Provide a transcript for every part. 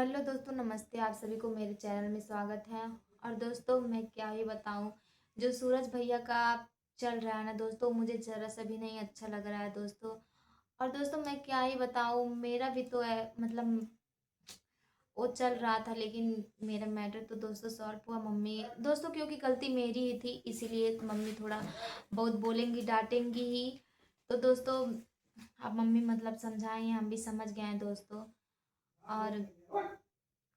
Hello दोस्तों, नमस्ते। आप सभी को मेरे चैनल में स्वागत है। और दोस्तों, मैं क्या ही बताऊं, जो सूरज भैया का चल रहा है ना दोस्तों, मुझे ज़रा सा भी नहीं अच्छा लग रहा है दोस्तों। और दोस्तों, मैं क्या ही बताऊं, मेरा भी तो है, मतलब वो चल रहा था, लेकिन मेरा मैटर तो दोस्तों सॉल्व हुआ। मम्मी दोस्तों, क्योंकि गलती मेरी ही थी, इसीलिए मम्मी थोड़ा बहुत बोलेंगी, डांटेंगी ही। तो दोस्तों, अब मम्मी मतलब समझाएं, हम भी समझ गए हैं दोस्तों। और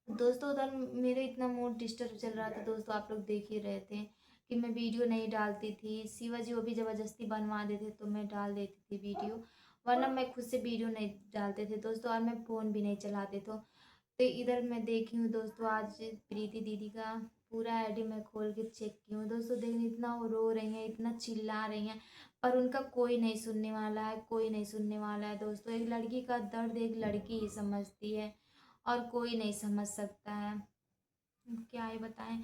दोस्तों, उधर मेरे इतना मूड डिस्टर्ब चल रहा था दोस्तों, आप लोग देख ही रहे थे कि मैं वीडियो नहीं डालती थी। शिवा जी वो भी ज़बरदस्ती बनवा देते तो मैं डाल देती थी वीडियो, वरना मैं खुद से वीडियो नहीं डालते थे दोस्तों। और मैं फ़ोन भी नहीं चलाते तो इधर मैं देखी हूँ दोस्तों, आज प्रीति दीदी का पूरा आईडी मैं खोल के चेक की हूँ दोस्तों। देखिए, इतना वो रो रही हैं, इतना चिल्ला रही हैं, पर उनका कोई नहीं सुनने वाला है, कोई नहीं सुनने वाला है दोस्तों। एक लड़की का दर्द एक लड़की ही समझती है, और कोई नहीं समझ सकता है। क्या ही बताएं।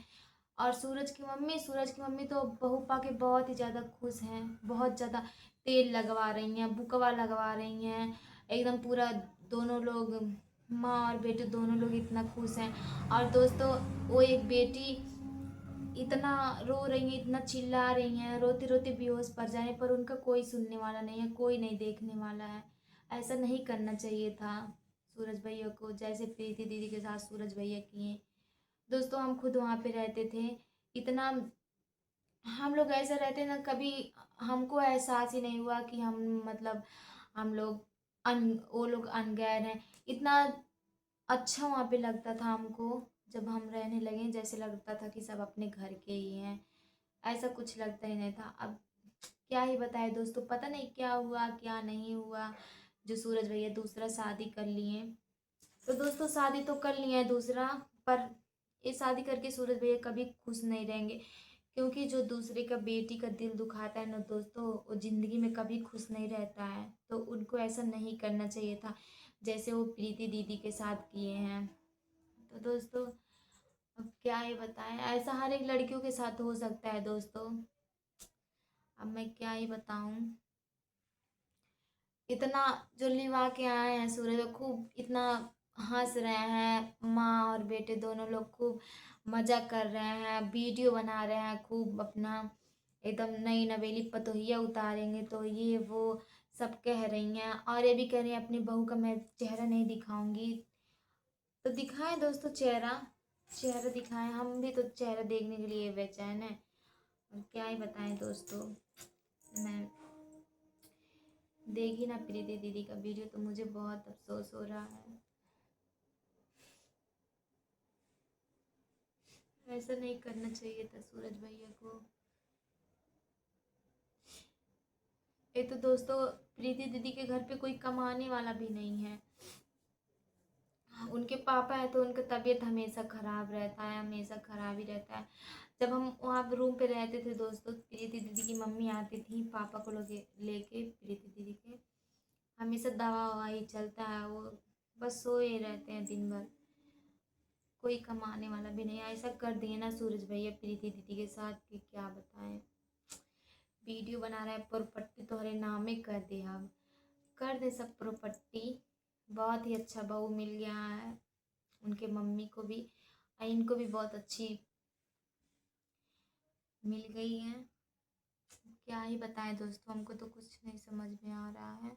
और सूरज की मम्मी तो बहू पाके बहुत ही ज़्यादा खुश हैं, बहुत ज़्यादा। तेल लगवा रही हैं, बुकवा लगवा रही हैं, एकदम पूरा। दोनों लोग, माँ और बेटे दोनों लोग इतना खुश हैं। और दोस्तों, वो एक बेटी इतना रो रही है, इतना चिल्ला रही हैं, रोते रोते बेहोश पड़ जाए, पर उनका कोई सुनने वाला नहीं है, कोई नहीं देखने वाला है। ऐसा नहीं करना चाहिए था सूरज भैया को, जैसे प्रीति दीदी के साथ सूरज भैया किए दोस्तों। हम खुद वहाँ पे रहते थे, इतना हम लोग ऐसे रहते ना, कभी हमको एहसास ही नहीं हुआ कि हम मतलब हम लोग वो लोग अनगैर हैं। इतना अच्छा वहाँ पे लगता था हमको, जब हम रहने लगे जैसे लगता था कि सब अपने घर के ही हैं। ऐसा कुछ लगता ही नहीं था। अब क्या ही बताए दोस्तों, पता नहीं क्या हुआ क्या नहीं हुआ, जो सूरज भैया दूसरा शादी कर लिए। तो दोस्तों, शादी तो कर लिया है दूसरा, पर ये शादी करके सूरज भैया कभी खुश नहीं रहेंगे, क्योंकि जो दूसरे का बेटी का दिल दुखाता है ना दोस्तों, वो जिंदगी में कभी खुश नहीं रहता है। तो उनको ऐसा नहीं करना चाहिए था, जैसे वो प्रीति दीदी के साथ किए हैं। तो दोस्तों, अब क्या ही बताएं, ऐसा हर एक लड़कियों के साथ हो सकता है दोस्तों। अब मैं क्या ही बताऊं, इतना जो लिवा के आए हैं सूरज, खूब इतना हंस रहे हैं, माँ और बेटे दोनों लोग खूब मजा कर रहे हैं, वीडियो बना रहे हैं खूब अपना। एकदम नई नवेली पतोहिया उतारेंगे तो ये वो सब कह रही हैं। और ये भी कह रही हैं अपनी बहू का मैं चेहरा नहीं दिखाऊंगी। तो दिखाएं दोस्तों चेहरा, चेहरा दिखाएं, हम भी तो चेहरा देखने के लिए बेचैन है। और क्या ही बताएं दोस्तों, मैं देखी ना प्रीति दीदी का वीडियो तो मुझे बहुत अफसोस हो रहा है। ऐसा नहीं करना चाहिए था सूरज भैया को। ये तो दोस्तों, प्रीति दीदी के घर पे कोई कमाने वाला भी नहीं है। उनके पापा है तो उनका तबीयत हमेशा खराब रहता है, हमेशा खराब ही रहता है। जब हम वहाँ रूम पे रहते थे दोस्तों, प्रीति दीदी की मम्मी आती थी पापा को लोग लेके प्रीति दीदी के, हमेशा दवा ववा ही चलता है, वो बस सोए रहते हैं दिन भर। कोई कमाने वाला भी नहीं है। ऐसा कर दिए ना सूरज भैया प्रीति दीदी के साथ कि क्या बताएं। वीडियो बना रहा है, प्रॉपर्टी तुम्हारे नामे कर दे, अब कर दे सब प्रॉपर्टी। बहुत ही अच्छा बहू मिल गया है उनके मम्मी को भी, और इनको भी बहुत अच्छी मिल गई है। क्या ही बताएं दोस्तों, हमको तो कुछ नहीं समझ में आ रहा है।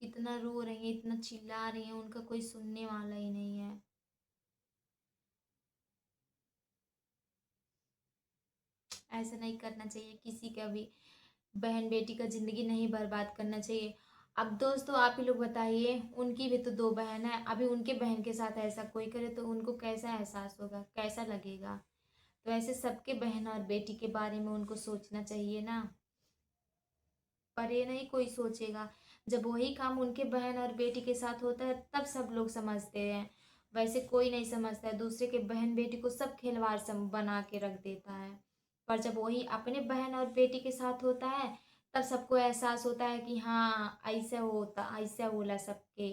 इतना रो रही है, इतना चिल्ला रही है, उनका कोई सुनने वाला ही नहीं है। ऐसा नहीं करना चाहिए, किसी का भी बहन बेटी का ज़िंदगी नहीं बर्बाद करना चाहिए। अब दोस्तों, आप ही लोग बताइए, उनकी भी तो दो बहन है, अभी उनके बहन के साथ ऐसा कोई करे तो उनको कैसा एहसास होगा, कैसा लगेगा। तो ऐसे सबके बहन और बेटी के बारे में उनको सोचना चाहिए ना, पर ये नहीं कोई सोचेगा। जब वही काम उनके बहन और बेटी के साथ होता है तब सब लोग समझते हैं, वैसे कोई नहीं समझता है। दूसरे के बहन बेटी को सब खिलवाड़ सम बना के रख देता है, पर जब वही अपने बहन और बेटी के साथ होता है तब सबको एहसास होता है कि हाँ ऐसा होता, ऐसा होला सबके,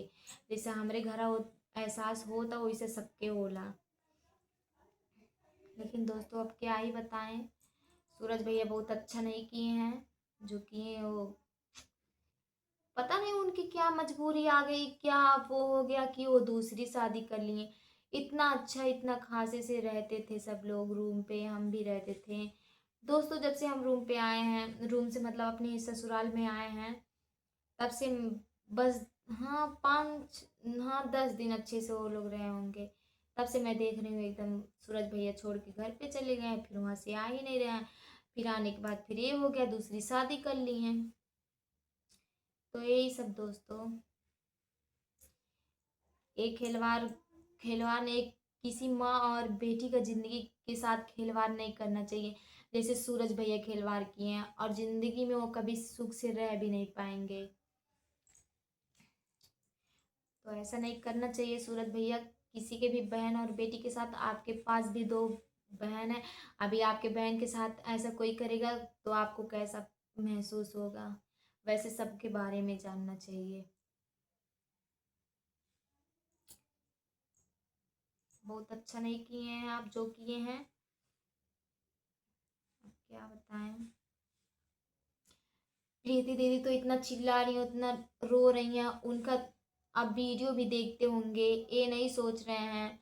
जैसे हमारे घर हो एहसास होता वैसे सबके होला। लेकिन दोस्तों, अब क्या ही बताएं, सूरज भैया बहुत अच्छा नहीं किए हैं, जो किए वो पता नहीं उनकी क्या मजबूरी आ गई, क्या वो हो गया कि वो दूसरी शादी कर लिए। इतना अच्छा, इतना खासे से रहते थे सब लोग रूम पे, हम भी रहते थे। दोस्तों जब से हम रूम पे आए हैं, रूम से मतलब अपने ससुराल में आए हैं, तब से बस, हाँ 5, हाँ 10 दिन अच्छे से वो लोग रहे होंगे। तब से मैं देख रही हूँ एकदम सूरज भैया छोड़ के घर पे चले गए हैं, फिर वहाँ से आ ही नहीं रहे हैं। फिर आने के बाद फिर ये हो गया, दूसरी शादी कर ली है। तो यही सब दोस्तों, एक खिलवाड़, खिलवाड़ ने किसी माँ और बेटी का जिंदगी के साथ खिलवाड़ नहीं करना चाहिए, जैसे सूरज भैया खिलवाड़ किए हैं, और जिंदगी में वो कभी सुख से रह भी नहीं पाएंगे। तो ऐसा नहीं करना चाहिए सूरज भैया, किसी के भी बहन और बेटी के साथ। आपके पास भी 2 बहन है, अभी आपके बहन के साथ ऐसा कोई करेगा तो आपको कैसा महसूस होगा। वैसे सबके बारे में जानना चाहिए। बहुत अच्छा नहीं किए हैं आप जो किए हैं, अब क्या बताएं। प्रीति दीदी तो इतना चिल्ला रही हैं, उतना रो रही हैं, उनका आप वीडियो भी देखते होंगे, ये नहीं सोच रहे हैं।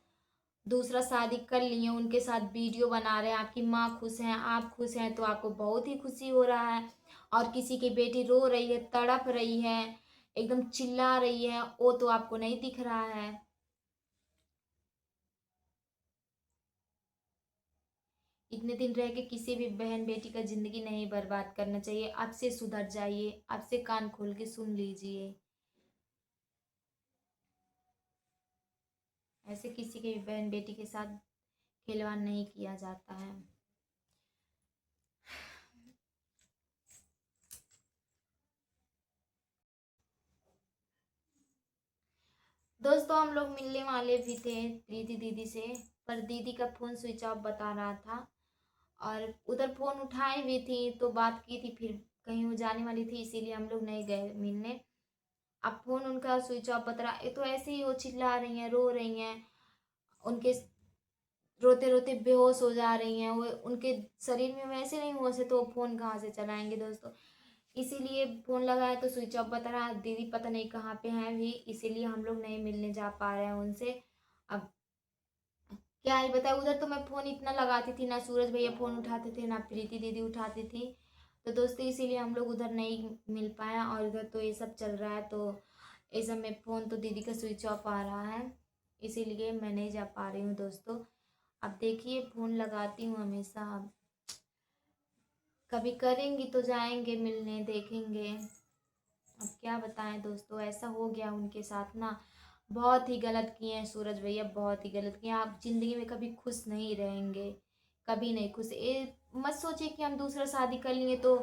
दूसरा शादी कर लिए, उनके साथ वीडियो बना रहे हैं। आपकी माँ खुश हैं, आप खुश हैं, तो आपको बहुत ही खुशी हो रहा है। और किसी की बेटी रो रही है, तड़प रही है, एकदम चिल्ला रही है, वो तो आपको नहीं दिख रहा है। इतने दिन रह के किसी भी बहन बेटी का जिंदगी नहीं बर्बाद करना चाहिए। अब से सुधर जाइए, अब से कान खोल के सुन लीजिए। ऐसे किसी के भी बहन बेटी के साथ खिलवाड़ नहीं किया जाता है। दोस्तों हम लोग मिलने वाले भी थे प्रीति दीदी से, पर दीदी का फ़ोन स्विच ऑफ बता रहा था, और उधर फ़ोन उठाई भी थी तो बात की थी, फिर कहीं वो जाने वाली थी, इसीलिए हम लोग नहीं गए मिलने। अब फ़ोन उनका स्विच ऑफ बता रहा, ये तो ऐसे ही वो चिल्ला रही हैं, रो रही हैं, उनके रोते रोते बेहोश हो जा रही हैं। वो उनके शरीर में वैसे नहीं होश है, तो वो फ़ोन कहाँ से चलाएंगे दोस्तों। इसीलिए फ़ोन लगाया तो स्विच ऑफ बता रहा, दीदी पता नहीं कहाँ पे हैं भी, इसीलिए हम लोग नहीं मिलने जा पा रहे हैं उनसे। अब क्या ही बताए, उधर तो मैं फ़ोन इतना लगाती थी ना, सूरज भैया फ़ोन उठाते थे ना प्रीति दीदी उठाती थी। तो दोस्तों इसीलिए हम लोग उधर नहीं मिल पाए, और इधर तो ये सब चल रहा है, तो इस समय फ़ोन तो दीदी का स्विच ऑफ आ रहा है, इसीलिए मैं नहीं जा पा रही हूँ दोस्तों। अब देखिए फ़ोन लगाती हूँ हमेशा, अब कभी करेंगी तो जाएंगे मिलने, देखेंगे। अब क्या बताएं दोस्तों, ऐसा हो गया उनके साथ ना। बहुत ही गलत किए हैं सूरज भैया, बहुत ही गलत किए हैं। आप जिंदगी में कभी खुश नहीं रहेंगे, कभी नहीं खुश। ये मत सोचिए कि हम दूसरा शादी कर लेंगे तो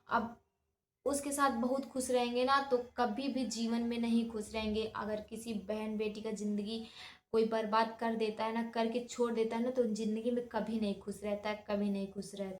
अब उसके साथ बहुत खुश रहेंगे ना, तो कभी भी जीवन में नहीं खुश रहेंगे। अगर किसी बहन बेटी का जिंदगी कोई बर्बाद कर देता है ना, करके छोड़ देता है ना, तो जिंदगी में कभी नहीं खुश रहता है, कभी नहीं खुश रहता।